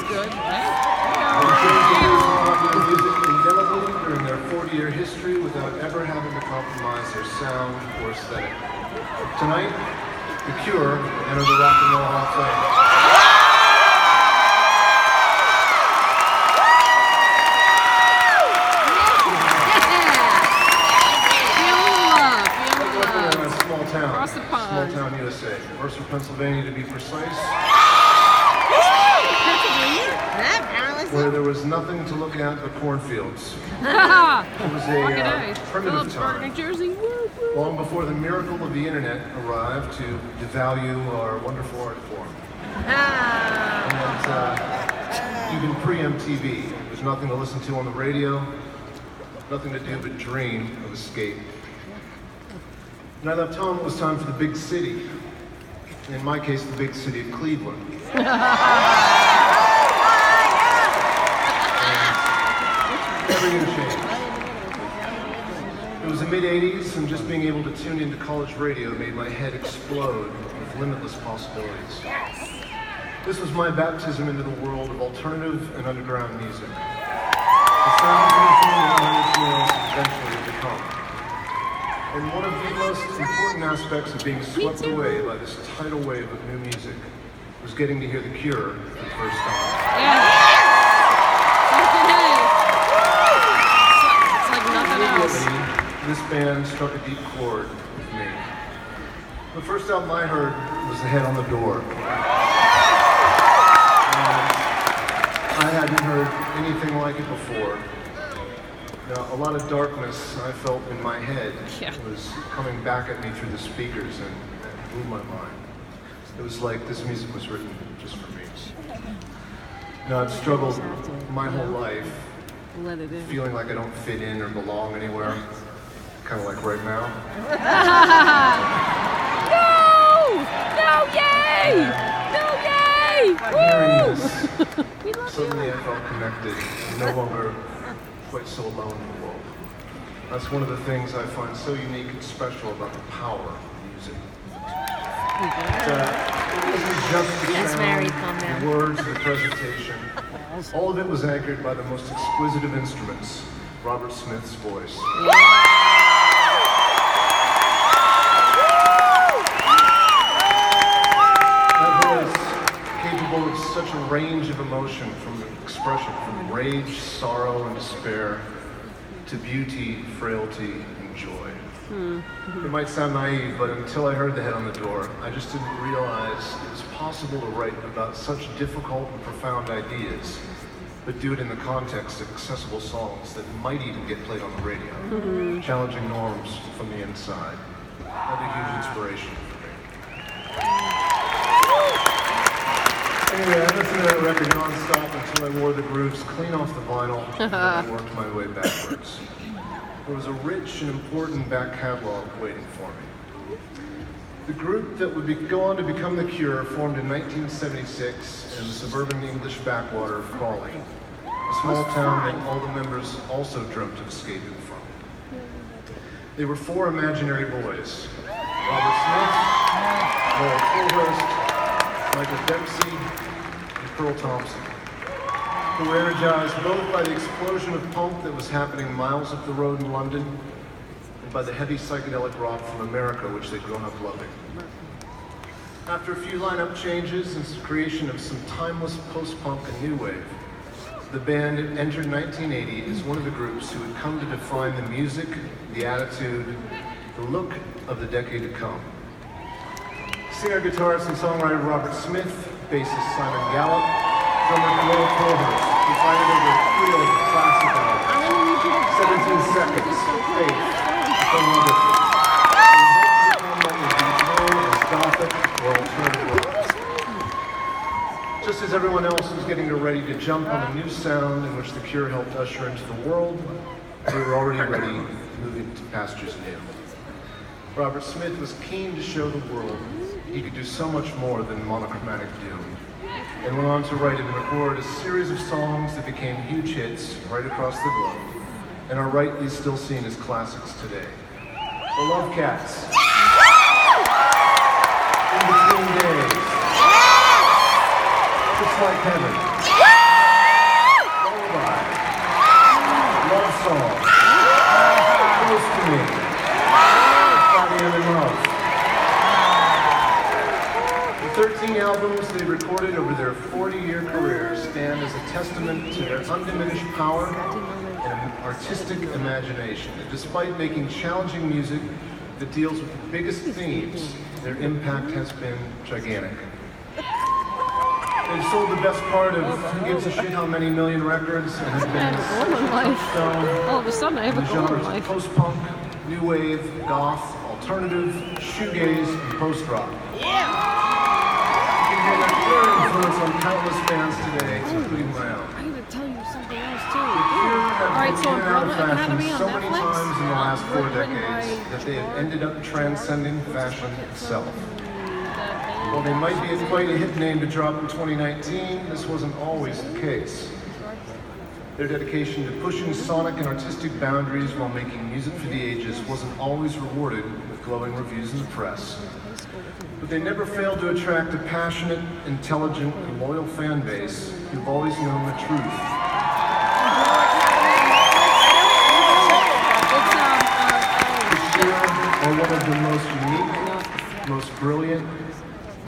looks good, right? Music indelibly during their 40-year history without ever having to compromise their sound or aesthetic. Tonight, The Cure enter the Rock and Roll Hall of Fame. Across the pond. Small town USA. Mercer, Pennsylvania to be precise. Where there was nothing to look at but cornfields. It was a primitive time. New Jersey. Long before the miracle of the internet arrived to devalue our wonderful art form. And even pre-MTV, there's nothing to listen to on the radio, nothing to do but dream of escape. And I left home, it was time for the big city. In my case, the big city of Cleveland. Everything changed. It was the mid-'80s, and just being able to tune into college radio made my head explode with limitless possibilities. This was my baptism into the world of alternative and underground music. The sounds and feelings that eventually would become. And one of the most important aspects of being swept away by this tidal wave of new music was getting to hear The Cure for the first time. It's like nothing else. This band struck a deep chord with me. The first album I heard was The Head on the Door. And I hadn't heard anything like it before. Now, a lot of darkness I felt in my head was coming back at me through the speakers and blew my mind. It was like this music was written just for me. Now, I've struggled my whole life feeling like I don't fit in or belong anywhere, kind of like right now. No, yay! Hearing this, suddenly I felt connected, no longer quite so alone in the world. That's one of the things I find so unique and special about the power of music. It wasn't just the sound, the words, the presentation. All of it was anchored by the most exquisite of instruments, Robert Smith's voice. That voice, capable of such a range of emotion, from expression, from rage, sorrow, and despair, to beauty, frailty, and joy. It might sound naive, but until I heard The Head on the Door, I just didn't realize it was possible to write about such difficult and profound ideas, but do it in the context of accessible songs that might even get played on the radio, challenging norms from the inside. Another huge inspiration for me. Anyway, I listened to that record non-stop until I wore the grooves clean off the vinyl and then worked my way backwards. There was a rich and important back catalog waiting for me. The group that would go on to become The Cure formed in 1976 in the suburban English backwater of Crawley, a small town that all the members also dreamt of escaping from. They were four imaginary boys: Robert Smith, Noel Fulhurst, Michael Dempsey, and Pearl Thompson, who were energized both by the explosion of punk that was happening miles up the road in London, and by the heavy psychedelic rock from America, which they'd grown up loving. After a few lineup changes and the creation of some timeless post-punk and new wave, the band entered 1980 as one of the groups who had come to define the music, the attitude, the look of the decade to come. Singer, guitarist, and songwriter Robert Smith, bassist Simon Gallup, drummer Noel Fulhurst, who pioneered over a trio of classic albums, 17 Seconds, Faith, Phonography. Gothic or alternative rock. Just as everyone else was getting ready to jump on a new sound in which The Cure helped usher into the world, we were already ready to move into pastures new. Robert Smith was keen to show the world he could do so much more than monochromatic doom, and went on to write and record a series of songs that became huge hits right across the globe, and are rightly still seen as classics today. The Love Cats. In Between Days. The Like Heaven, Lullaby, Love Song, Close to Me, Friday I'm in Love. The 13 albums they recorded over their 40-year career stand as a testament to their undiminished power and artistic imagination. And despite making challenging music that deals with the biggest themes, their impact has been gigantic. They've sold the best part of who gives a shit how many million records and have been All of a sudden, I have a the golden genres of life. post-punk, new wave, goth, alternative, shoegaze, and post-rock. You can hear their clear influence on countless bands today, including my own. I need to tell you something else too. All right, so Umbrella fashion Academy on so many Netflix? times in the last 4 Written decades by- that they have ended up transcending fashion itself. While they might be quite a hit name to drop in 2019, this wasn't always the case. Their dedication to pushing sonic and artistic boundaries while making music for the ages wasn't always rewarded with glowing reviews in the press. But they never failed to attract a passionate, intelligent, and loyal fan base who've always known the truth. Are one of the most unique, most brilliant,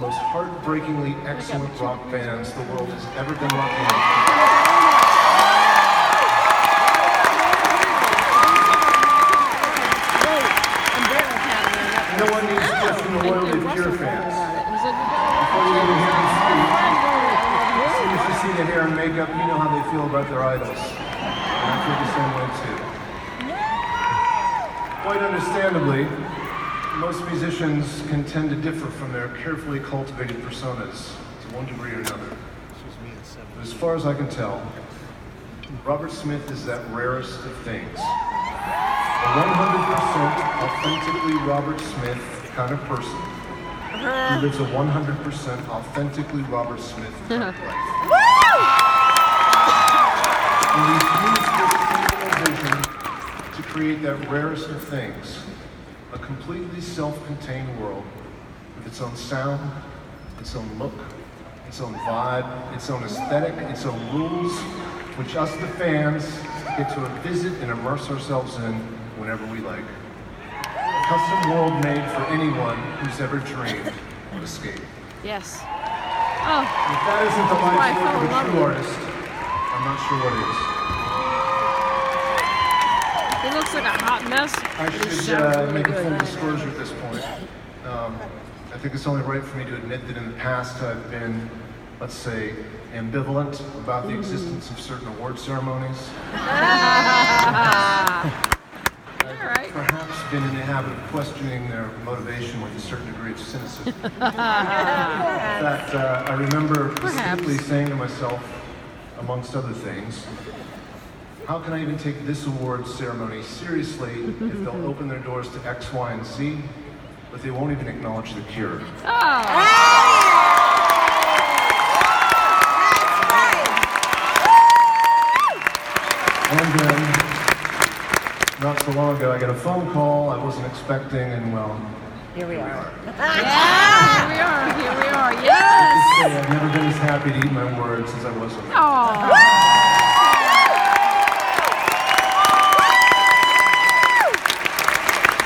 most heartbreakingly excellent rock bands the world has ever been lucky enough to. No one needs to question the loyalty of Cure fans. Before you even hear them speak, as soon as you see the hair and makeup, you know how they feel about their idols. And I feel the same way too. Quite understandably, most musicians can tend to differ from their carefully cultivated personas to one degree or another. But as far as I can tell, Robert Smith is that rarest of things. A 100% authentically Robert Smith kind of person who lives a 100% authentically Robert Smith kind of life. And he's used this single vision to create that rarest of things, a completely self-contained world with its own sound, its own look, its own vibe, its own aesthetic, its own rules, which us the fans get to visit and immerse ourselves in whenever we like. A custom world made for anyone who's ever dreamed of escape. Yes. Oh, If that isn't the why I life's fell work in of a love true with artist, I'm not sure what is. he looks like a hot mess. I but he should sounds really make a good. full disclosure at this point. I think it's only right for me to admit that in the past I've been, let's say, ambivalent about the existence of certain award ceremonies. I've perhaps been in the habit of questioning their motivation with a certain degree of cynicism. In fact, I remember distinctly saying to myself, amongst other things, how can I even take this award ceremony seriously if they'll open their doors to X, Y, and Z, but they won't even acknowledge the Cure? And then, not so long ago, I got a phone call I wasn't expecting, and well, Here we are. Here we are, yes! I've never been as happy to eat my words as I was on that.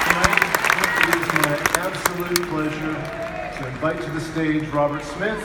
Tonight, it is my absolute pleasure to invite to the stage Robert Smith.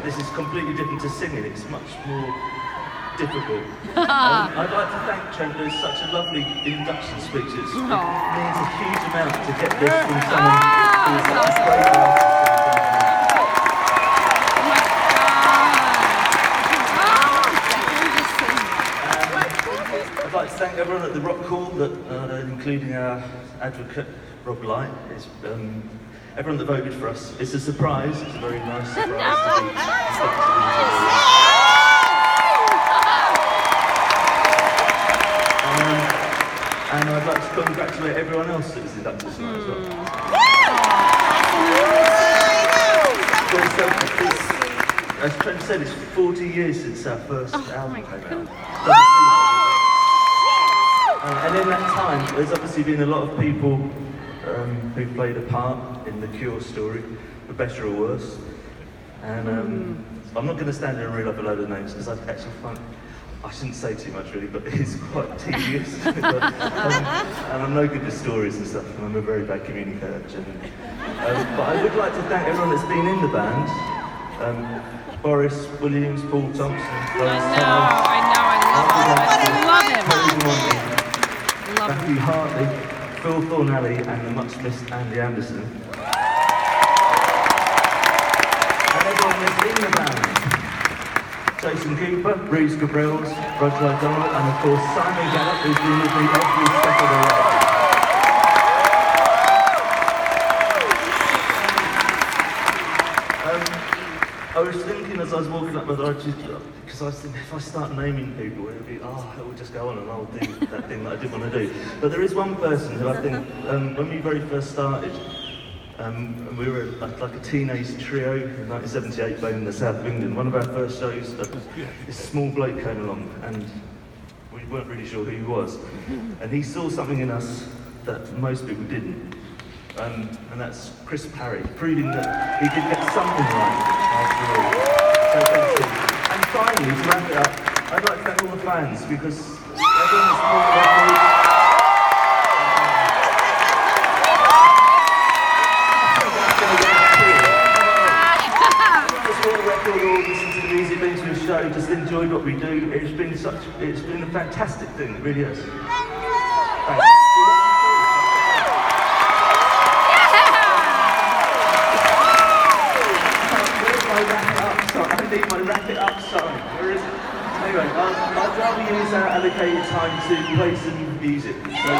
This is completely different to singing. It's much more difficult. I'd like to thank Trent for such a lovely induction speech. It means a huge amount to get this from someone who's such a great artist. I'd like to thank everyone at the Rock Hall, including our advocate, Rob Light. Everyone that voted for us. It's a surprise. It's a very nice surprise to be and I'd like to congratulate everyone else that was inducted tonight as well. As Trent said, it's 40 years since our first album came out. And in that time, there's obviously been a lot of people who've played a part in the Cure story, for better or worse. And I'm not going to stand here and read up a load of names because I actually find, I shouldn't say too much really, but it's quite tedious. And I'm no good with stories and stuff, and I'm a very bad communicator generally. But I would like to thank everyone that's been in the band. Boris Williams, Paul Thompson, I love him. Matthew Hartley, Phil Thornalley, and the much missed Andy Anderson. And everyone that's in the band. Jason Cooper, Reeves Gabriels, Roger O'Donnell, and of course Simon Gallup, who's been with me every step of the way. I was thinking as I was walking up whether I just, because I was thinking if I start naming people, it will just go on and I'll do that thing that I didn't want to do. But there is one person who I think, when we very first started, we were like a teenage trio in 1978 playing in the south of England. One of our first shows, this small bloke came along and we weren't really sure who he was. And he saw something in us that most people didn't. And that's Chris Parry, proving that he did get something right after all. So thanks to him. And finally, to wrap it up, I'd like to thank all the fans because everyone was more listen to the music, been to a show, just enjoyed what we do. It's been a fantastic thing, it really is. Thanks. I need my wrap it up song. Where is it? Anyway, I'd rather use our allocated time to play some music. So